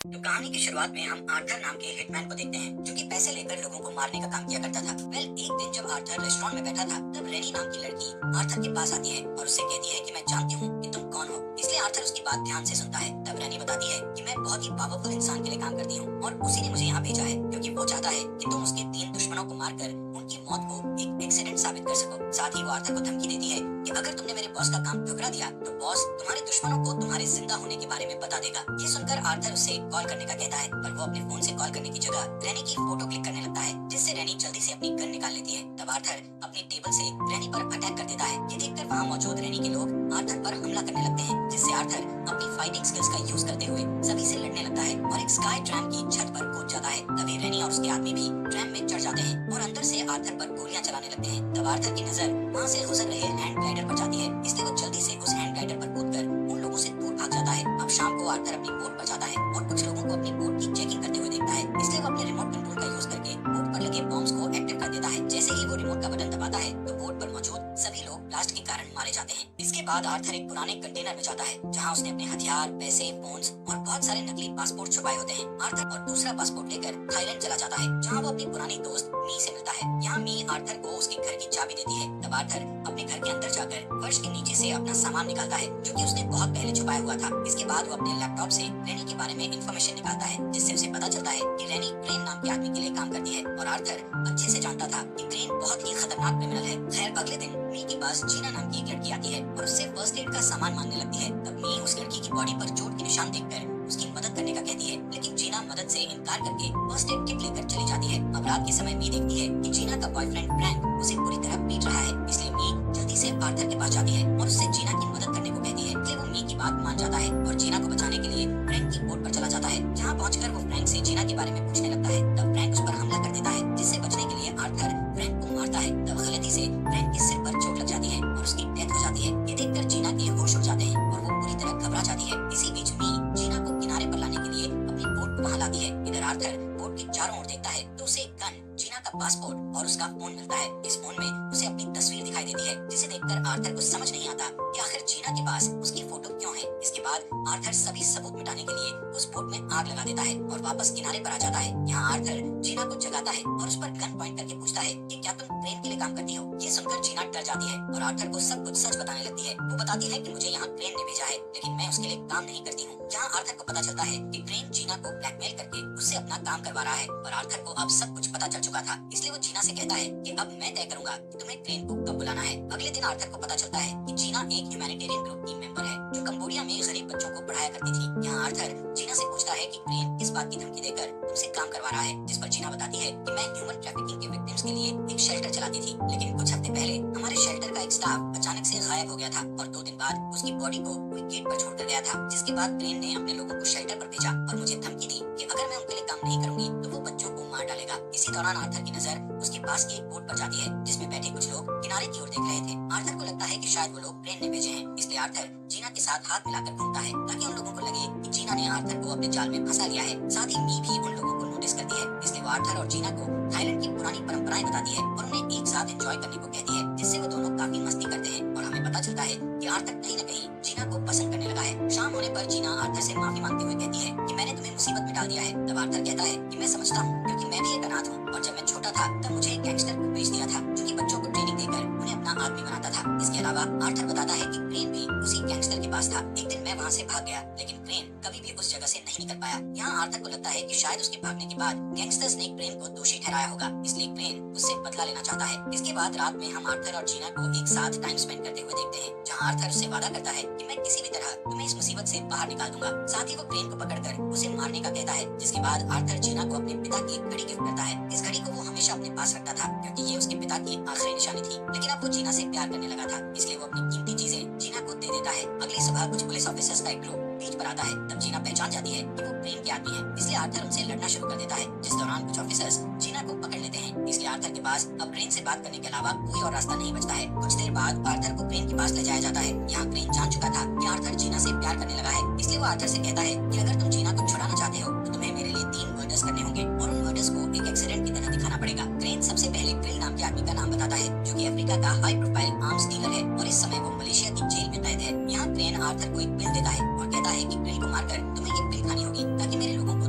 तो कहानी की शुरुआत में हम आर्थर नाम के हिटमैन को देखते हैं जो कि पैसे लेकर लोगों को मारने का काम किया करता था। एक दिन जब आर्थर रेस्टोरेंट में बैठा था तब रेनी नाम की लड़की आर्थर के पास आती है और उससे कहती है कि मैं जानती हूँ कि तुम कौन हो, इसलिए आर्थर उसकी बात ध्यान से सुनता है। तब रेनी बताती है कि मैं बहुत ही पावरफुल इंसान के लिए काम करती हूँ और उसी ने मुझे यहाँ भेजा है क्योंकि वो चाहता है कि तुम उसके 3 दुश्मनों को मारकर उनकी मौत को एक एक्सीडेंट साबित कर सको। साथ ही वो आर्थर को धमकी देती है कि अगर तुमने मेरे बॉस का काम ठुकरा दिया तो बॉस तुम्हारे दुश्मनों को तुम्हारे जिंदा होने के बारे में बता देगा। ये सुनकर आर्थर उससे कॉल करने का कहता है, पर वो अपने फोन से कॉल करने की जगह रेनी की फोटो क्लिक करने लगता है, जिससे रेनी जल्दी से अपनी गन निकाल लेती है। तब आर्थर अपनी टेबल से रेनी पर अटैक कर देता है। ये देखकर वहाँ मौजूद रेनी के लोग आर्थर पर हमला करने लगते हैं, जिससे आर्थर अपनी फाइटिंग स्किल्स का यूज करते हुए सभी से लड़ने लगता है और एक स्काई ट्रैम की छत पर कूद जाता है। तभी रेनी और उसके आदमी भी ट्रैम में चढ़ जाते हैं और अंदर से आर्थर पर गोलियां चलाने लगते हैं। तब आर्थर की नजर वहाँ से गुजर रहे हैंड ग्लाइडर पर जाती है, इसलिए वो जल्दी से उस हैंड ग्लाइडर पर कूदकर उन लोगों से दूर भाग जाता है। अब शाम को आर्थर अपनी बोट पर जाता है और कुछ लोगों को अपनी बोट की चेकिंग करते हुए देखता है, इसलिए वो अपने रिमोट कंट्रोल का यूज करके बोट पर लगे बॉम्ब्स को एक्टिव कर देता है। जैसे ही वो रिमोट का बटन दबाता है तो बोट पर मौजूद सभी लोग ब्लास्ट के कारण मारे जाते हैं। इसके बाद आर्थर एक पुराने कंटेनर में जाता है जहाँ उसने अपने हथियार, पैसे, फोन्स और बहुत सारे नकली पासपोर्ट छुपाए होते हैं। आर्थर और दूसरा पासपोर्ट लेकर थाईलैंड चला जाता है जहाँ वो अपनी पुरानी दोस्त मी से मिलता है। यहाँ मी आर्थर को उसके घर की चाबी देती है। तब आर्थर अपने घर के अंदर जाकर फर्श के नीचे से अपना सामान निकालता है जो कि उसने बहुत पहले छुपाया हुआ था। इसके बाद वो अपने लैपटॉप से रेनी के बारे में इंफॉर्मेशन निकालता है, जिससे उसे पता चलता है कि रेनी क्रेन नाम के आदमी के लिए काम करती है और आर्थर अच्छे से जानता था कि क्रेन बहुत ही खतरनाक क्रिमिनल है। खैर अगले दिन मी के पास जीना नाम की एक लड़की आती है और उससे फर्स्ट एड का सामान मांगने लगती है। तब मी उस लड़की की बॉडी पर चोट के निशान देखकर उसकी मदद करने का कहती है, लेकिन जीना मदद से इनकार करके फर्स्ट एड किट लेकर चली जाती है। अब रात के समय मी देखती है कि जीना का बॉयफ्रेंड फ्रैंक उसे पूरी तरह पीट रहा है, इसलिए मी जल्दी से आर्थर के पास जाती है और उससे जीना की मदद करने को कहती है। इसलिए वो मी की बात मान जाता है और जीना को बचाने के लिए फ्रैंक की बोट पर चला जाता है, जहाँ पहुंचकर वो फ्रैंक से जीना के बारे में पूछने लगता है। तब फ्रैंक उस पर हमला कर देता है, जिससे बचने के लिए आर्थर फ्रैंक को मारता है। तब गलती से फ्रैंक के सिर पर चोट लग जाती है और उसकी डेथ हो जाती है। ये देखकर जीना के होश उड़ जाते हैं और वो पूरी तरह घबरा जाती है। इसी बीच मी जीना को किनारे पर लाने के लिए अपनी बोट को वहाँ लाती है। इधर आर्थर बोट के चारों ओर देखता है तो उसे गन, जीना का पासपोर्ट और उसका फोन मिलता है। इस फोन में उसे अपनी तस्वीर दिखाई देती है, जिसे देखकर आर्थर को समझ नहीं आता कि आखिर जीना के पास उसकी फोटो क्यों है। इसके बाद आर्थर सभी सबूत मिटाने के लिए उस बोट में आग लगा देता है और वापस किनारे पर आ जाता है। यहाँ आर्थर जीना को जगाता है और उस पर गन पॉइंट करके पूछता है कि क्या तुम क्रेन के लिए काम करती हो। ये सुनकर जीना डर जाती है और आर्थर को सब कुछ सच बताने लगती है। वो बताती है कि मुझे यहाँ क्रेन ने भेजा है, लेकिन मैं उसके लिए काम नहीं करती हूँ। यहाँ आर्थर को पता चलता है कि क्रेन जीना को ब्लैकमेल करके उससे अपना काम करवा रहा है और आर्थर को अब सब कुछ पता चल चुका था, इसलिए वो जीना से कहता है कि अब मैं तय करूंगा कि तुम्हें क्रेन को कब बुलाना है। अगले दिन आर्थर को पता चलता है कि जीना एक ह्यूमैनिटेरियन ग्रुप की मेंबर है जो कंबोडिया में गरीब बच्चों को पढ़ाया करती थी। यहाँ आर्थर जीना से पूछता है कि क्रेन किस बात की धमकी देकर तुमसे काम करवा रहा है, जिस पर जीना बताती है कि मैं ह्यूमन ट्रैफिकिंग के विक्टिम्स के लिए एक शेल्टर चलाती थी, लेकिन कुछ हफ्ते पहले हमारे शेल्टर का एक स्टाफ अचानक से गायब हो गया था और 2 दिन बाद उसकी बॉडी को कोई गेट पर छोड़कर गया था, जिसके बाद क्रेन ने अपने लोगों को शेल्टर पर भेजा और मुझे धमकी दी कि अगर मैं उनके लिए काम नहीं करूंगी तो वो बच्चों को मार डालेगा। इसी दौरान आर्थर की नजर उसके पास की एक बोट पर जाती है जिसमें बैठे कुछ लोग किनारे की ओर देख रहे थे। आर्थर को लगता है कि शायद वो लोग क्रेन ने भेजे हैं, इसलिए आर्थर जीना के साथ हाथ मिलाकर घूमता है ताकि उन लोगों को लगे कि जीना ने आर्थर को अपने जाल में फंसा लिया है। साथ ही मी भी उन लोगों को नोटिस करती है, इसलिए वो आर्थर और जीना को थाईलैंड की पुरानी परंपराएं बताती है और उन्हें एक साथ एंजॉय करने को कहती है, जिससे वो दोनों काफी मस्ती करते हैं और हमें पता चलता है कि आर्थर कहीं न कहीं जीना को पसंद करने लगा है। शाम होने पर जीना आर्थर से माफी मांगते हुए कहती है कि मैंने तुम्हें मुसीबत में डाल दिया है। तब आर्थर कहता है कि मैं समझता हूँ, क्योंकि मैं भी एक अनाथ हूँ और जब मैं छोटा था तब मुझे एक गैंगस्टर को बेच दिया था जो कि बच्चों को ट्रेनिंग देकर उन्हें अपना आदमी बनाता था। इसके अलावा आर्थर बताता है कि क्रेन भी उसी गैंगस्टर के पास था। एक दिन मैं वहाँ से भाग गया, लेकिन क्रेन कभी भी उस जगह से नहीं निकल पाया। यहाँ आर्थर को लगता है कि शायद उसके भागने के बाद गैंगस्टर्स ने क्रेन को दोषी ठहराया होगा, इसलिए क्रेन उससे बदला लेना चाहता है। इसके बाद रात में हम आर्थर और जीना को एक साथ टाइम स्पेंड करते हुए देखते हैं, जहाँ आर्थर उससे वादा करता है कि मैं किसी भी तरह तुम्हें इस मुसीबत से बाहर निकाल दूंगा। साथ ही वो क्रेन को पकड़कर उसे मारने का कहता है, जिसके बाद आर्थर जीना को अपने पिता की एक घड़ी गिफ्ट करता है। इस घड़ी को वो हमेशा अपने पास रखता था क्योंकि ये उसके पिता की आखिरी निशानी थी, लेकिन अब वो जीना से प्यार करने लगा था, इसलिए वो अपनी कीमती चीजें जीना को दे देता है। अगली सुबह कुछ पुलिस ऑफिसर्स का एक ग्रुप बीच पर आता है। तब जीना पहचान जाती है कि वो क्रेन के आदमी है, इसलिए आर्थर उनसे लड़ना शुरू कर देता है, जिस दौरान कुछ ऑफिसर्स जीना को पकड़ लेते हैं। इसलिए आर्थर के पास अब क्रेन से बात करने के अलावा कोई और रास्ता नहीं बचता है। कुछ देर बाद आर्थर को क्रेन के पास ले जाया जाता है। यहाँ क्रेन जान चुका था कि आर्थर जीना से प्यार करने लगा है, इसलिए वो आर्थर से कहता है कि अगर तुम जीना को छुड़ाना चाहते हो तो तुम्हें मेरे लिए 3 मर्डर्स करने होंगे और उन मर्डर्स को एक एक्सीडेंट की तरह दिखाना पड़ेगा। क्रेन सबसे पहले क्रिल नाम के आदमी का नाम बताता है जो कि अफ्रीका का हाई प्रोफाइल आर्म्स डीलर है और इस समय वो मलेशिया की जेल में कैद है। यहाँ क्रेन आर्थर को एक पिल देता है और कहता है कि क्रिल को मारकर तुम्हें ये पिल खानी होगी ताकि मेरे लोगों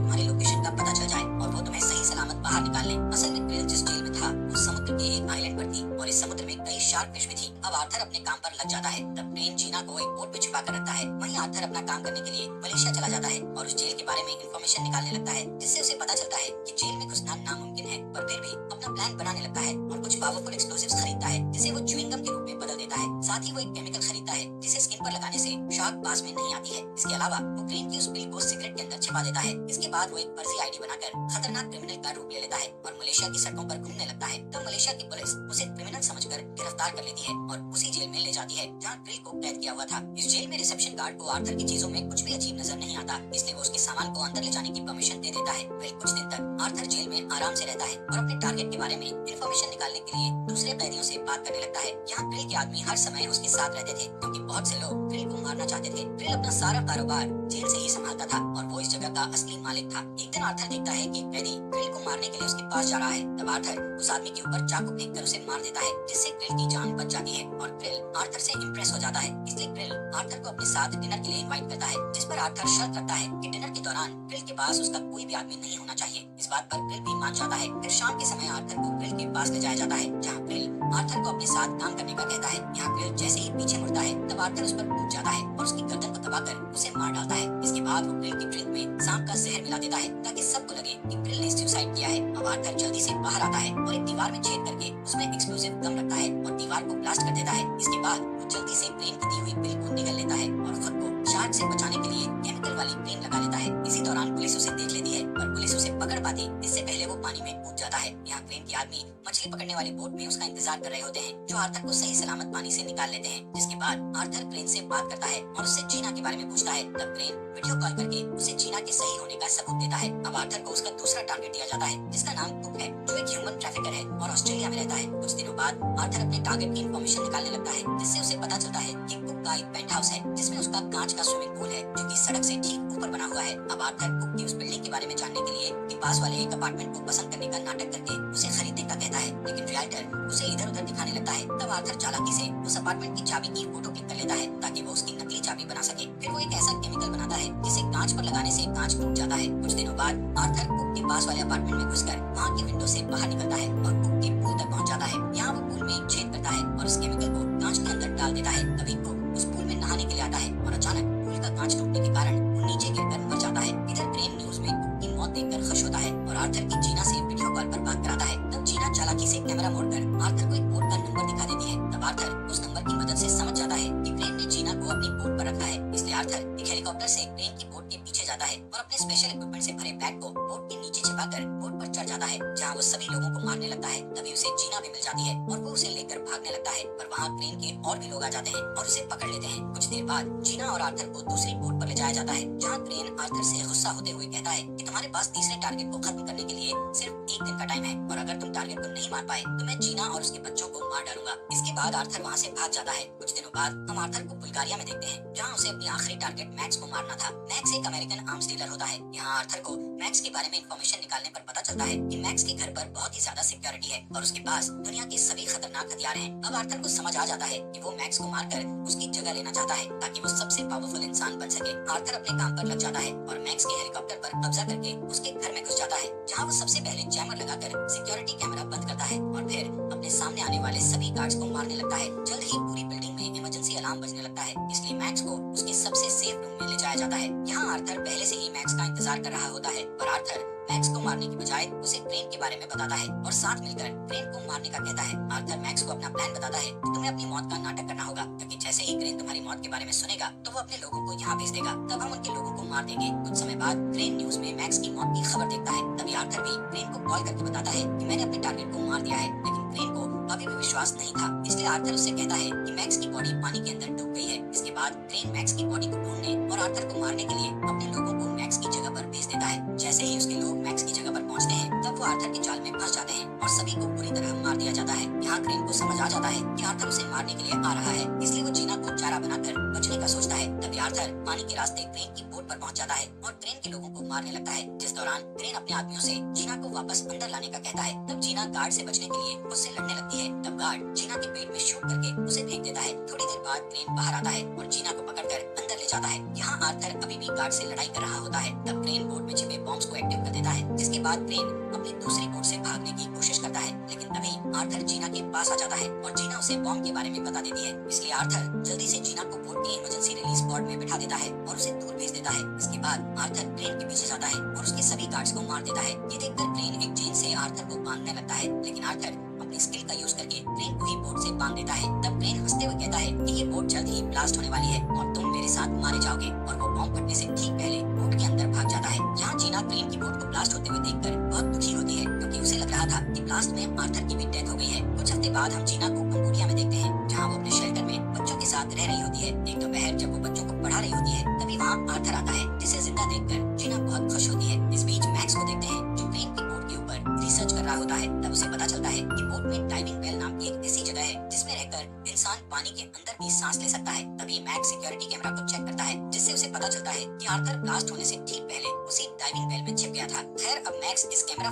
शार्क फिश भी थी। अब आर्थर अपने काम पर लग जाता है। तब क्रेन जीना को एक बोट में छुपा कर रखता है। वहीं आर्थर अपना काम करने के लिए मलेशिया चला जाता है और उस जेल के बारे में इंफॉर्मेशन निकालने लगता है, जिससे उसे पता चलता है कि जेल में घुसना नामुमकिन है, पर फिर भी अपना प्लान बनाने लगता है और कुछ पावरफुल एक्सप्लोसिव्स खरीदता है, जिसे वो च्युइंग गम के रूप में बदल देता है। साथ ही वो एक केमिकल खरीदता है जिसे स्किन पर लगाने से शार्क पास में नहीं आती है। इसके अलावा वो क्रेन की उस बिल को सिगरेट के अंदर छिपा देता है। इसके बाद वो एक फर्जी आईडी बनाकर खतरनाक क्रिमिनल का रूप ले लेता है और मलेशिया की सड़कों पर घूमने लगता है। तब मलेशिया की पुलिस उसे क्रिमिनल समझकर गिरफ्तार कर लेती है और उसी जेल में ले जाती है जहाँ क्रिल को कैद किया हुआ था। इस जेल में रिसेप्शन गार्ड को आर्थर की चीजों में कुछ भी अजीब नजर नहीं आता, इसलिए वो उसके सामान को अंदर ले जाने की परमिशन दे देता है। फिर कुछ दिन तक आर्थर जेल में आराम से रहता है और अपने टारगेट के बारे में इंफॉर्मेशन निकालने के लिए दूसरे कैदियों से बात करने लगता है। यहाँ क्रिल के आदमी हर समय उसके साथ रहते थे क्योंकि बहुत से लोग क्रिल को मारना चाहते थे। क्रिल अपना सारा कारोबार जेल से ही संभालता था और वो इस जगह का असली मालिक था। एक दिन आर्थर देखता है कि कैदी क्रिल को मारने के लिए उसके पास जा रहा है। तब आर्थर उस आदमी के ऊपर चाकू फेंक कर उसे मार देता है, जिससे क्रिल की जान बच जाती है और क्रिल आर्थर से इम्प्रेस हो जाता है। इसलिए क्रिल आर्थर को अपने साथ डिनर के लिए इनवाइट करता है, जिस पर आर्थर शर्त रखता है कि डिनर के दौरान क्रिल के पास उसका कोई भी आदमी नहीं होना चाहिए। इस बात पर क्रिल भी मान जाता है। फिर शाम के समय आर्थर को क्रिल के पास ले जाया जाता है, जहाँ क्रिल आर्थर को अपने साथ काम करने का कहता है। यहाँ क्रिल जैसे ही पीछे मुड़ता है तब आर्थर उस पर कूद जाता है और उसकी गर्दन को दबाकर उसे मार डालता है। इसके बाद वो क्रिल की ड्रिंक में सांप का जहर मिला देता है ताकि सबको लगे कि क्रिल ने सुसाइड किया है। अब आर्थर जल्दी से बाहर आता है और एक दीवार में छेद करके उसमें एक्सप्लोसिव गम रखता है और दीवार को ब्लास्ट कर देता है। इसके बाद वो जल्दी से क्रेन की दी हुई बिल को निगल लेता है और खुद को शार्क से बचाने के लिए केमिकल वाली क्रीम लगा लेता है। इसी दौरान पुलिस उसे देख लेती है पर पुलिस उसे पकड़ पाती इससे पहले वो पानी में कूद जाता है। यहाँ क्रेन के आदमी मछली पकड़ने वाली बोट में उसका इंतजार कर रहे होते हैं, जो आर्थर को सही सलामत पानी से निकाल लेते हैं। जिसके बाद आर्थर क्रेन से बात करता है और उससे जीना के बारे में पूछता है। तब क्रेन वीडियो कॉल करके उसे जीना के सही होने का सबूत देता है। अब आर्थर को उसका दूसरा टारगेट दिया जाता है, जिसका नाम कुक है, जो एक ह्यूमन ट्रैफिकर है और ऑस्ट्रेलिया में रहता है। कुछ दिनों बाद आर्थर अपने टारगेट की इंफॉर्मेशन निकालने लगता है, जिससे उसे पता चलता है कि कुक का एक पेंट हाउस है जिसमें उसका कांच का स्विमिंग पूल है, जो कि सड़क से ठीक ऊपर बना हुआ है। अब आर्थर कुक की उस बिल्डिंग के बारे में जानने के लिए के पास वाले एक अपार्टमेंट को पसंद करने का नाटक करके उसे खरीदने का कहता है, लेकिन रियल्टर उसे इधर उधर दिखाने लगता है। तब आर्थर चालाकी से उस अपार्टमेंट की चाबी की फोटो क्लिक कर लेता है ताकि वो उसकी नकली चाबी बना सके। फिर वो एक ऐसा केमिकल बनाता है जिसे कांच पर लगाने से कांच टूट जाता है। कुछ दिनों बाद आर्थर कुक के पास वाले अपार्टमेंट में घुसकर वहाँ की विंडो से बाहर निकलता है और कुक के पूल तक पहुँच जाता है। यहाँ वो पूल में एक छेद करता है और उस केमिकल को कांच के अंदर डाल देता है। तभी कुक उस पूल में नहाने के लिए आता है और अचानक पूल का कांच टूटने के कारण वो नीचे गिरकर मर जाता है। इधर क्रेन न्यूज में कुक की मौत देखकर खुश होता है और आर्थर की जीना से वीडियो कॉल पर बात कराता है। तब जीना चालाकी से कैमरा मोड़कर आर्थर को एक बोट का नंबर दिखा देती है। तब आर्थर उस नंबर की मदद से समझ जाता है कि क्रेन ने जीना को अपनी बोट पर रखा है। इसलिए आर्थर एक हेलीकॉप्टर से क्रेन की बोट के पीछे जाता है और अपने स्पेशल इक्विपमेंट से भरे बैग को बोट के नीचे छिपाकर बोट पर चढ़ जाता है, जहाँ वो सभी लोगों को मारने लगता है। तभी उसे जीना भी मिल जाती है और वो उसे लेकर भागने लगता है, पर वहाँ क्रेन के और भी लोग आ जाते हैं और उसे पकड़ लेते हैं। कुछ देर बाद जीना और आर्थर को दूसरी बोट पर ले जाया जाता है, जहाँ क्रेन आर्थर से गुस्सा होते हुए कहता है कि तुम्हारे पास तीसरे टारगेट को खत्म करने के लिए सिर्फ एक दिन का टाइम है और अगर तुम टारगेट को नहीं मार पाए तो मैं जीना और उसके बच्चों को मार डालूंगा। इसके बाद आर्थर वहाँ से भाग जाता है। कुछ दिनों बाद हम आर्थर को बुल्गारिया में देखते हैं, जहाँ उसे अपनी आखिरी टारगेट मैक्स को मारना था। मैक्स एक अमेरिकन आर्म्स डीलर होता है। यहाँ आर्थर को मैक्स के बारे में इंफॉर्मेशन निकालने पर पता चलता है कि मैक्स के घर पर बहुत ही ज्यादा सिक्योरिटी है और उसके पास दुनिया के सभी खतरनाक हथियार हैं। अब आर्थर को समझ आ जाता है कि वो मैक्स को मारकर उसकी जगह लेना चाहता है ताकि वो सबसे पावरफुल इंसान बन सके। आर्थर अपने काम पर लग जाता है और मैक्स के हेलीकॉप्टर पर कब्जा करके उसके घर में घुस जाता है, जहाँ वो सबसे पहले जैमर लगाकर सिक्योरिटी कैमरा बंद करता है और फिर अपने सामने आने वाले सभी गार्ड्स को मारने लगता है। जल्द ही पूरी बिल्डिंग में इमरजेंसी अलार्म बजने लगता है, इसलिए मैक्स को उसके सबसे सेफ रूम में ले जाया जाता है। यहाँ आर्थर पहले से ही मैक्स का इंतजार कर रहा होता है, पर आर्थर मैक्स को मारने की बजाय उसे क्रेन के बारे में बताता है और साथ मिलकर क्रेन को मारने का कहता है। आर्थर मैक्स को अपना प्लान बताता है कि तुम्हें अपनी मौत का नाटक करना होगा, क्योंकि जैसे ही क्रेन तुम्हारी मौत के बारे में सुनेगा तो वो अपने लोगों को यहाँ भेज देगा, तब हम उनके लोगों को मार देंगे। कुछ समय बाद क्रेन न्यूज में मैक्स की मौत की खबर देखता है। तभी आर्थर भी क्रेन को कॉल करके बताता है कि मैंने अपने टारगेट को मार दिया है, लेकिन क्रेन को अभी भी विश्वास नहीं था। इसलिए आर्थर उससे कहता है कि मैक्स की बॉडी पानी के अंदर डूब गई है। इसके बाद क्रेन मैक्स की बॉडी को ढूंढने और आर्थर को मारने के लिए अपने लोगों को मैक्स की जगह पर भेज देता है। जैसे ही उसके लोग मैक्स की जगह पर पहुंचते हैं तब वो आर्थर के जाल में फंस जाते हैं और सभी को पूरी तरह मार दिया जाता है। यहाँ क्रेन को समझ आ जाता है कि आर्थर उसे मारने के लिए आ रहा है, इसलिए वो जीना को चारा बनाकर बचने का सोचता है। तभी आर्थर पानी के रास्ते क्रेन की बोट पर पहुंच जाता है और क्रेन के लोगों को मारने लगता है, जिस दौरान क्रेन अपने आदमियों से जीना को वापस अंदर लाने का कहता है। तब जीना गार्ड से बचने के लिए उससे लड़ने लगती है। तब गार्ड जीना के पेट में शूट करके उसे फेंक देता है। थोड़ी देर बाद क्रेन बाहर आता है और जीना को पकड़कर अंदर ले जाता है। यहाँ आर्थर अभी भी गार्ड से लड़ाई कर रहा होता है। तब क्रेन बोट में छिपे बॉम्ब्स को एक्टिव कर देता है, जिसके बाद क्रेन अपनी दूसरी बोट से भागने की कोशिश करता है, लेकिन तभी आर्थर जीना के पास आ जाता है और जीना उसे बॉम्ब के बारे में बता देती है। इसलिए आर्थर जल्दी से जीना को बोट के इमरजेंसी रिलीज पॉड में बिठा देता है और उसे दूर भेज देता है। इसके बाद आर्थर क्रेन के पीछे जाता है और उसके सभी गार्ड्स को मार देता है। ये देखकर क्रेन एक चेन से आर्थर को बांधने लगता है, लेकिन आर्थर अपनी स्किल का यूज करके क्रेन को ही बोट से बांध देता है। तब क्रेन हंसते हुए कहता है कि ये बोट जल्द ही ब्लास्ट होने वाली है और तुम मेरे साथ मारे जाओगे, और वो बॉम्ब फटने से ठीक पहले बोट के अंदर भाग जाता है। यहाँ जीना क्रेन की बोट को ब्लास्ट होते हुए देखकर बहुत दुखी होती है, क्योंकि उसे लग रहा था कि ब्लास्ट में आर्थर की भी डेथ हो गई है। कुछ हफ्ते बाद हम जीना को कंबोडिया में देखते हैं, जहाँ वो अपने शेल्टर में बच्चों के साथ रह रही होती है। एक दोपहर जब वो बच्चों को पढ़ा रही होती है, तभी वहाँ आर्थर आता है, जिसे जिंदा देखकर जीना बहुत खुश होती है। इस बीच मैक्स को देखते हैं, जो क्रेन की बोट के ऊपर रिसर्च कर रहा होता है। तब उसे पता चलता है कि बोट में डाइविंग वेल नाम की एक ऐसी जगह है जिसमें रहकर इंसान पानी के अंदर भी सांस ले सकता है। तभी मैक्स सिक्योरिटी कैमरा को चेक करता है, जिससे उसे पता चलता है कि आर्थर ब्लास्ट होने से ठीक पहले उसी डाइविंग वेल में छिप गया था। खैर अब मैक्स इस कैमरा